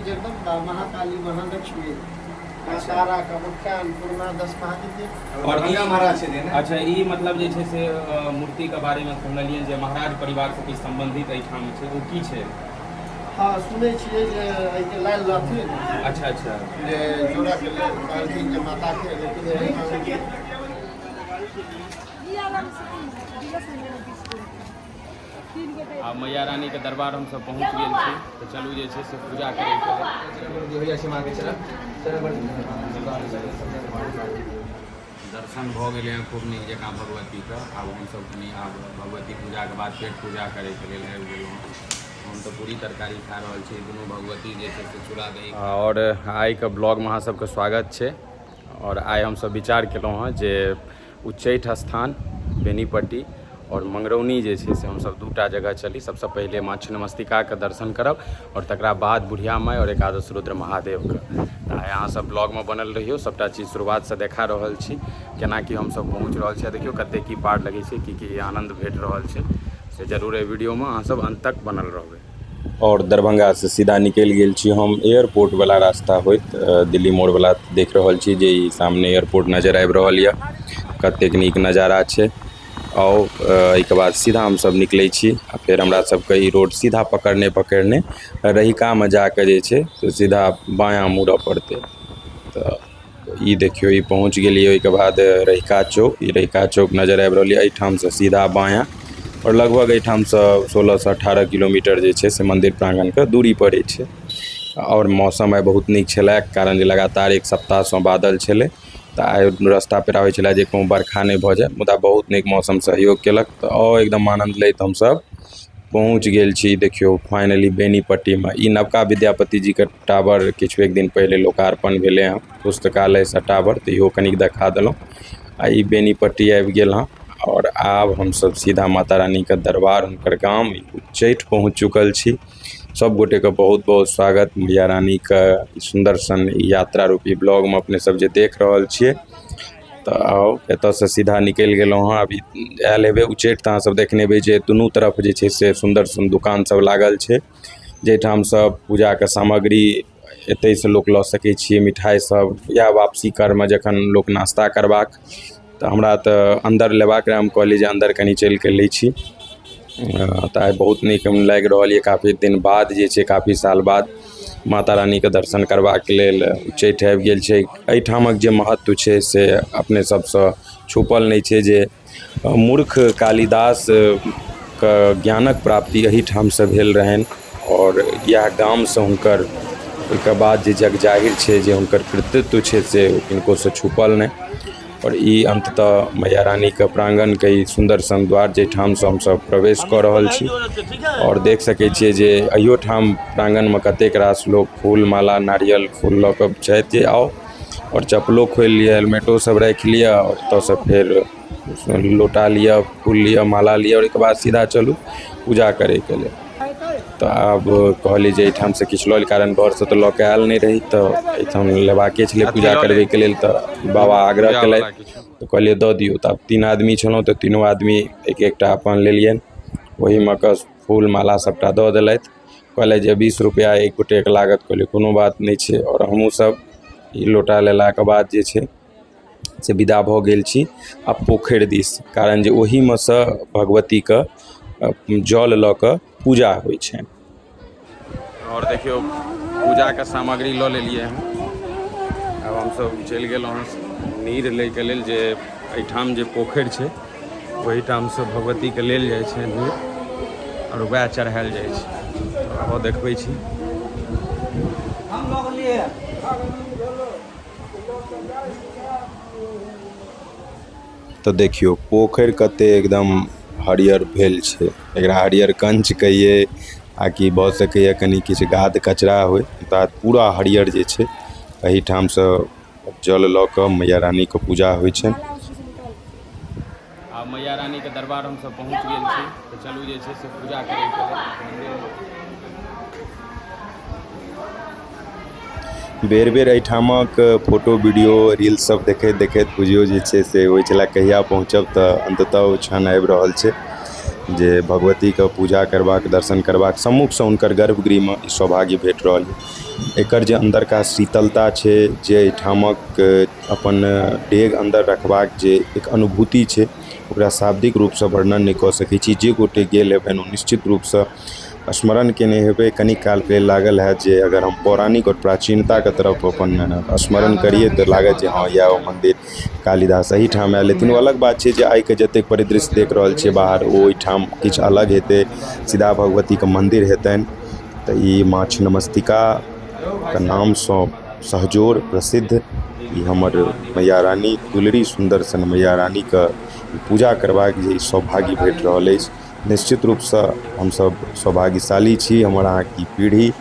जगदम्बा महाकाली महालक्ष्मी तारा कामाख्या अन्नपूर्णा 10 महाविद्या और गंगा महाराज छथिन ने। अच्छा ई मतलब जे छै से मूर्ति के बारे में सुनलियै जे महाराज परिवार से किछु संबंधित एहिठाम छै ओ की छै। हाँ सुनै छियै जे एहिके लायल रहथिन अच्छा अच्छा जे जोड़ा के लेल कहलखिन जे माता के लेकिन एहिठाम आ मैया रानी के दरबार हम सब पहुँच गेल छी तो चलू जे छै से पूजा करे के जो होइया से मां के चरण दर्शन भऽ गेलै हैं खूब नीक जकाँ भगवती के। आब हम सब कनी आब भगवती पूजा के बाद पेट पूजा करे के लेल आबि गेलहुँ। हम तो पूरी तरकारी खा रहल छी दुनू भगवती जे छै से चूड़ा दही। और आइ के ब्लॉग में अहाँ सबके स्वागत छै। और आइ हम सब विचार केलहुँ हँ जे उच्चैठ स्थान बेनीपट्टी और मंगरौनी जे छै से हम सब दूटा जगह चली। सबसे पहले माँ छिन्नमस्तिका के दर्शन करब और तकरा बाद बुढ़िया माई और एकादश रुद्र महादेव के। आइ अहाँ सब ब्लॉग में बनल रहियो, सबटा चीज शुरुआत से देखा रहल छी केना कि हम सब पहुँच रहल छी। देखियो कते की पार लगे छै, की आनंद भेट रहल छै से जरूर एहि वीडियो में अहाँ सब अंत तक बनल रहबै। और दरभंगा से सीधा निकल गेल छी हम एयरपोर्ट वाला रास्ता होइत दिल्ली मोड़ वाला देख रहल छी जे ई सामने एयरपोर्ट नजर आबि रहल यऽ। कतेक नीक नज़ारा छै। और एक बाद सीधा हम सब निकले छी आ फिर हमरा सबके ई रोड सीधा पकड़ने रहिका में जाके जे छै तो सीधा बायाँ मुड़ऽ पड़ते। तो ई देखियो ई पहुँच गेलिए। ओहिके बाद रहिका चौक, ई रहिका चौक नजर आबि रहल यऽ। एहिठाम से सीधा बायाँ और लगभग एहिठाम से 16 से 18 किलोमीटर जे छै से मंदिर प्रांगण के दूरी पड़े छै। और मौसम आइ बहुत नीक छलै कारण जे लगातार एक सप्ताह से बादल छलै तो आइ रास्ता पेरा होइ छलै जे कहूँ बरखा नहीं भऽ जाए, मुदा बहुत नीक मौसम सहयोग केलक तो और एकदम आनंद लैत हम सब पहुँच गेल छी। देखियो फाइनली बेनीपट्टी में ई नवका विद्यापति जी के टावर किछु एक दिन पहले लोकार्पण भेलै हँ पुस्तकालय से टावर, तो इहो कनिक देखा देलहुँ। आ ई बेनीपट्टी आबि गेल हँ और आब हम सब सीधा माता रानी के दरबार हुनकर गाम उच्चैठ पहुँच चुकल छी। सब गोटे के बहुत बहुत स्वागत मैया रानी के सुंदर सन यात्रा रूपी ब्लॉग में अपने सब जे देख रहल छियै। तो आओ एतऽ से सीधा निकल गेलहुँ हँ। अभी आयल हेबै उच्चैठ तऽ अहाँ सब देखने हेबै जे दुनू तरफ जे छै से सुंदर सन दुकान सब लागल छै जाहिठाम सब पूजा के सामग्री एतै से लोक लऽ सकै छियै। मिठाई सब या वापसी कालमे जखन लोक नाश्ता करबाक तऽ हमरा तऽ अंदर लेबाक रहै, हम कहलिए जे अंदर कनी चलि के लै छी। तऽ आइ बहुत नीक लागि रहल यऽ। काफ़ी दिन बाद जे छै काफ़ी साल बाद माता रानी के दर्शन करबाक लेल उच्चैठ आबि गेल छै। एहिठामक जे महत्व छै से अपने सबसँ छुपल नहीं छै जे मूर्ख कालिदास के ज्ञानक प्राप्ति एहिठाम से भेल रहनि और इएह गाम से हुनकर ओहिके बाद जे जग जाहिर छै जे हुनकर कृतित्व छै से किनको से छुपल नहीं। और ई अंततः मैया रानी के प्रांगण के ई सुंदर सन द्वार जाहिठाम से हम सब प्रवेश कऽ रहल छी। और देख सकै छियै जे अहियो ठाम प्रांगण में कतेक रास लोक फूल माला नारियल फूल लऽ कऽ छथि जे आओ और चप्पलो खोलि लिअ, हेलमेटो सब राखि लिअ और ओतऽ से फेर लोटा लिअ, फूल लिअ, माला लिअ और एक बाद सीधा चलू पूजा करे के लेल। तो आब कहली जे एहिठाम से किछु लऽ ली कारण घर से तो लऽ के आयल नहीं रही तो एहिठाम लेबाके छलै पूजा करबे के लेल। तो बाबा आग्रह केलथि तो कहलिए दऽ दियौ। तऽ 3 आदमी छलहुँ तो तीनों आदमी एक एकटा अपन लेलियनि। वही में के फूल माला सबटा दऽ देलथि। कहले जे 20 रुपया एक गोटे के लागत। कहलिए कोनो बात नहीं छै। और हमहूँ सब ई लोटा लेलाके बाद जे छै से विदा भऽ गेल छी आ पोखरि दिस कारण जे ओहीमे सँ भगवती के जल लऽ कऽ पूजा होइ छै। और देखियो पूजा के सामग्री लऽ लेलिए हैं। अब हम सब चलि गेलहुँ हँ नीर लै के लेल जे एहिठाम जे पोखरि छै ओहिठाम से भगवती के लेल जाइ छै नीर और वएह चढ़ायल जाइ छै। आब देखबै छी। तो देखियो पोखरि कते एकदम हरियर भेल छै। एकरा हरियर कंच कहिए आ कि भऽ सकैए कनि किछु गाद कचरा होय तऽ पूरा हरियर जे छै एहिठाम से जल लऽ कऽ मैया रानी के पूजा होइ छै। आ मैया रानी के दरबार हम सब पहुँच गेल छी तो चलू जे छै से पूजा करे के बेर बेर एहिठामक फोटो वीडियो रील सब देखैत देखैत बुझियो जे छै से होइ छलै कहिया पहुँचब तऽ अंततः ओ क्षण आबि रहल छै। जे भगवती के पूजा करबाक दर्शन करबाक सम्मुख से उनकर गर्भगृह में ई सौभाग्य भेट रहल है। एकर जे अंदर का शीतलता छै, जे एहिठामक अपन डेग अंदर रखबाक जे एक अनुभूति छै, ओकरा शाब्दिक रूप से वर्णन नहीं कऽ सकै छी। जे गोटे गेल हेबनि ओ निश्चित रूप से स्मरण केने हेबै, कनी काल के लागल है जे अगर हम पौराणिक और प्राचीनता के तरफ अपन स्मरण करिए तो लागत जे हाँ यह मंदिर कालिदास एही ठाम आयल लेकिन अलग बात छै जे आइ के जतेक परिदृश्य देख रहल छियै बाहर ओ ओहिठाम किछु अलग हेतै, सीधा भगवती के मंदिर हेतनि। तऽ ई माँ छिन्नमस्तिका के नाम सँ सहजोर प्रसिद्ध ई हमर मैया रानी दुलरी सुंदर सन मैया रानी के पूजा करबाक जे सौभाग्य भेट रहल अछि, निश्चित रूप से हम सब सौभाग्यशाली छी। हमर अहाँके पीढ़ी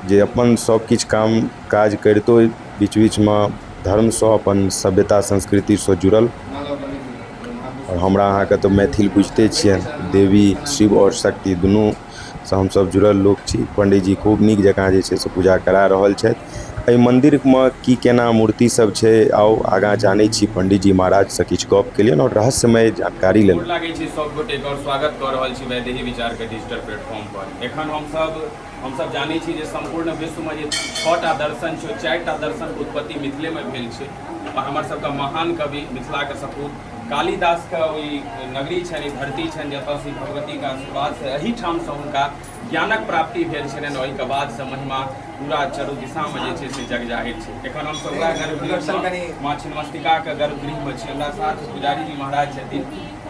जे अपन सब किछु काम काज करितो बीच बीच में धर्म से अपन सभ्यता संस्कृति से जुड़ल, और हमरा अहाँके तो मैथिल बुझते छियनि, देवी शिव और शक्ति दुनू से हम सब जुड़ल लोक छी। पंडित जी खूब नीक जकाँ जे छै से पूजा करा रहल छथि। एहि मंदिर में की केना मूर्ति सब छै, आओ आगाँ जानै छी पंडित जी महाराज से किछु गप केलियनि और रहस्यमय जानकारी लेलहुँ। लागै छै सब गोटे और स्वागत कऽ रहल छी वैदेही विचार के डिजिटल प्लेटफॉर्म पर। एखन हम सब जानै छी जे संपूर्ण विश्व में जे 6टा दर्शन छै, 4टा दर्शन के उत्पत्ति मिथिले में भेल छै। और हमर सबके महान कवि मिथिला के सपूत कालिदास के ओहि नगरी छनि, धरती छनि जतऽ भगवती के आशीर्वाद से एही ठाम से हुनका ज्ञानक प्राप्ति भेल छलनि। ओहिके बाद से महिमा पूरा चारू दिशा में जे छै से जग जाहिर छै। एखन हम सब वएह गर्भगृह माँ छिन्नमस्तिका के गर्भगृह में छी, हमरा साथ पुजारी जी महाराज छथिन।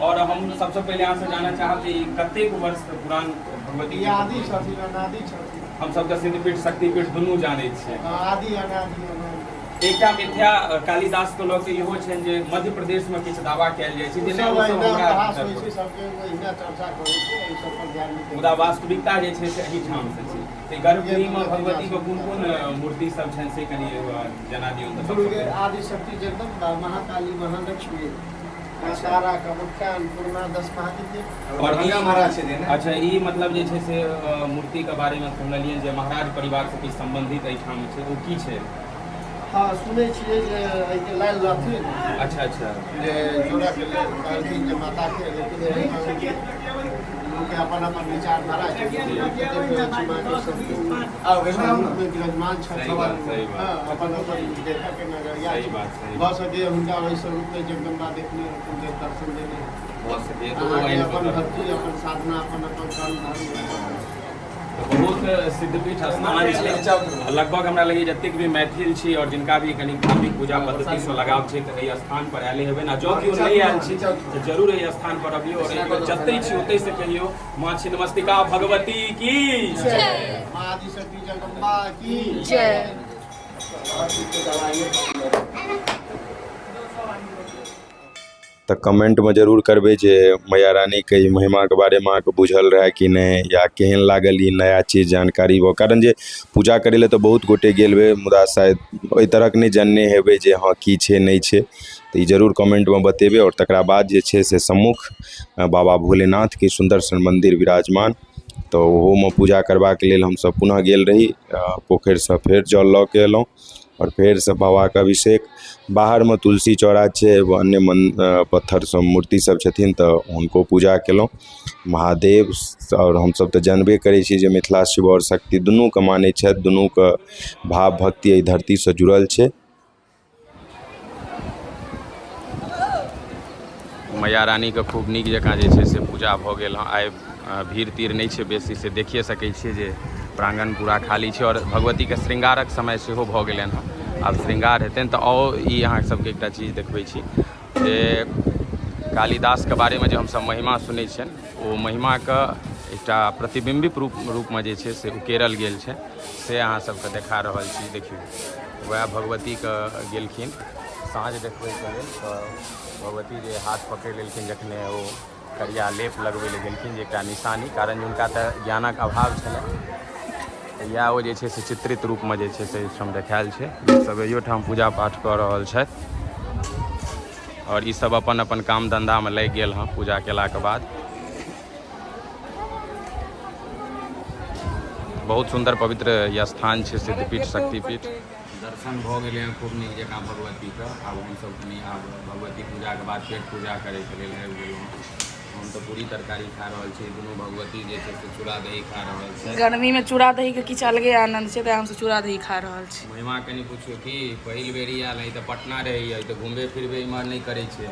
और हम सबसे पहले अहाँ से जानना चाहब कि कतेक वर्ष पुरान भगवती आदि छथिन, अनादि छथिन। हम सबके सिद्धपीठ शक्तिपीठ दुनू जानै छियै, आदि अनादि। एकटा मिथ्या कालिदास के लऽ के इहो छनि जे मध्य प्रदेश में किछु दावा कयल जाइ छै जे नहि ओ सब हमरा, मुदा वास्तविकता जे छै से एही ठाम से छै। तऽ गर्भगृह में भगवती के कोन कोन मूर्ति सब छनि से कनि जना दियौ तऽ। आदि शक्ति जगदम्बा, महाकाली, महालक्ष्मी, तारा, कामाख्या, अन्नपूर्णा, 10 महाविद्या और महाराज छथिन। अच्छा, ई मतलब जे छै से मूर्ति के बारे में सुनलियनि जे महाराज परिवार से किछु संबंधित एहिठाम छै, ओ की छै? हाँ, सुनै छियै जे एहिके लायल रहथिन। अच्छा जे जोड़ा के लेल कहलखिन जे माता के, लेकिन उनके अपन अपन विचारधारा छै। विराजमान छथिन, अपन अपन देखा के नजरिया भऽ सके हुनका ओहि स्वरूप में जगदम्बा देखने, उनके दर्शन देने, अपन भक्ति, अपन साधना, अपन अपन कर्म धर्म बहुत सिद्धपीठ स्थान छै। लगभग हमरा लगैए जतेक भी मैथिल छी और जिनका भी कनि धार्मिक पूजा पद्धति से लगाव छै तऽ एहि स्थान पर आयले हेबै। जँ केओ नहि आयल छी तऽ जरूर एहि स्थान पर अबियौ और जतै छी ओतै से कहियौ माँ छिन्नमस्तिका भगवती की जय, माँ आदि शक्ति जगदम्बा की जय। तऽ कमेंट में जरूर करबै जे मैया रानी के ई महिमा के बारे में अहाँके बुझल रहै कि नहि, या केहन लागल ई नया चीज जानकारी हो। कारण जे पूजा करै लए तऽ बहुत गोटे गेल हेबै, मुदा शायद ओहि तरहक नहि जानने हेबै जे हाँ की छै नहि छै। तऽ ई जरूर कमेंट में बतेबै। और तकरा बाद जे छै से सम्मुख बाबा भोलेनाथ के सुंदर सन मंदिर विराजमान, तऽ ओहोमे पूजा करबाक लेल हमसब पुनः गेल रही। पोखरि से फेर जल लऽ के एलहुँ और फेर से बाबा के अभिषेक। बाहर में तुलसी चौरा छै, एगो अन्य पत्थर सब मूर्ति सब छथिन तऽ हुनको पूजा केलहुँ। महादेव और हमसब तऽ जानबे करै छी जे मिथिला शिव और शक्ति दुनू के मानै छथि, दुनू के भाव भक्ति एहि धरती से जुड़ल छै। मैया रानी के खूब नीक जकाँ जे छै से पूजा भऽ गेल हँ। आइ भीड़ तीड़ नहीं छै बेसी, से देखिए सकै छियै जे प्रांगण पूरा खाली छै। और भगवती के श्रृंगारक समय सेहो भऽ गेलनि हँ, आब श्रृंगार हेतनि। तऽ आओर ई अहाँ सबके एकटा चीज देखबै छी जे कालिदास के बारे में जे हमसब महिमा सुनै छियनि, ओ महिमा के एकटा प्रतिबिंबित रूप में जे छै से उकेरल गेल छै, से अहाँ सबके देखा रहल छी। देखियौ वएह भगवती के गेलखिन साँझ देखबै के लेल, तऽ भगवती जे हाथ पकड़ि लेलखिन जखने ओ करिया लेप लगबै लए गेलखिन, जे एकटा निशानी, कारण हुनका तऽ ज्ञानक अभाव छलै। या ओ जे छै से चित्रित रूप में जे छै से एहिठाम देखायल छै। सब एहियो ठाम पूजा पाठ कऽ रहल छथि और ई सब अपन अपन काम धंधा में लागि गेल हँ पूजा केला के बाद। बहुत सुंदर पवित्र यह स्थान छै सिद्धपीठ शक्तिपीठ। दर्शन भऽ गेलै हँ खूब नीक जकाँ भगवती के। आब हमसब कनि आब भगवती पूजा के बाद पेट पूजा करैके लेल आबि गेलहुँ। हम तो पूरी तरकारी खा रहल छी, दुनू भगवती जे छै से चूड़ा दही खा रहल छै। गर्मी में चूड़ा दही के किछु अलगे आनंद छै, हम चूड़ा दही खा रहल छी। महिमा कनि पूछियो कि पहिल बेरी आयल है तो पटना रही तो घूमबे फिरबे इम्हर नहीं करे छे,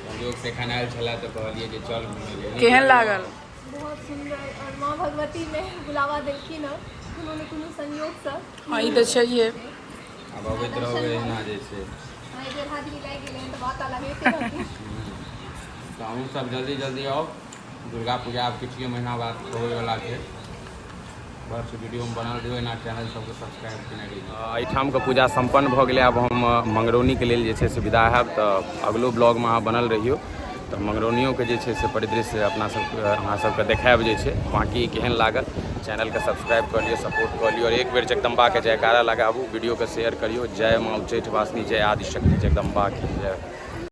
संयोग से एखन आयल छला तो कहलिए जे चल घूमे ले। केहन लागल? बहुत सुंदर, और माँ भगवती ने बुलावा देलखिन हँ कोनो संयोग से। हाँ ई तो चाहिए। अब अबैत रहबै एना जे छै। एक बेर हाजिरी लागि गेलै तऽ बात अलग हेतै रहतै। तो अहूँ सब जल्दी जल्दी आओ, दुर्गा पूजा अब किछु महीना बाद होवे वाला छै। बस वीडियो में बनल रहियो, ना चैनल सबके सब्सक्राइब केने रहियो। एहिठाम के पूजा संपन्न भऽ गेलै, आब हम मंगरौनी के लेल जे छै से विदा हैब, तऽ अगलो ब्लॉग में अहाँ बनल रहियो, तऽ मंगरौनियों के जे छै से परिदृश्य अपना सब अहाँ सबके देखायब जे छै। बाकी केहन लागल चैनल के सब्सक्राइब कर लियो, सपोर्ट कर लियो, और एक बेर जगदम्बा के जयकारा लगाबू, वीडियो के शेयर करियो। जय माँ उच्चैठ वासिनी, जय आदिशक्ति जगदम्बा की जय।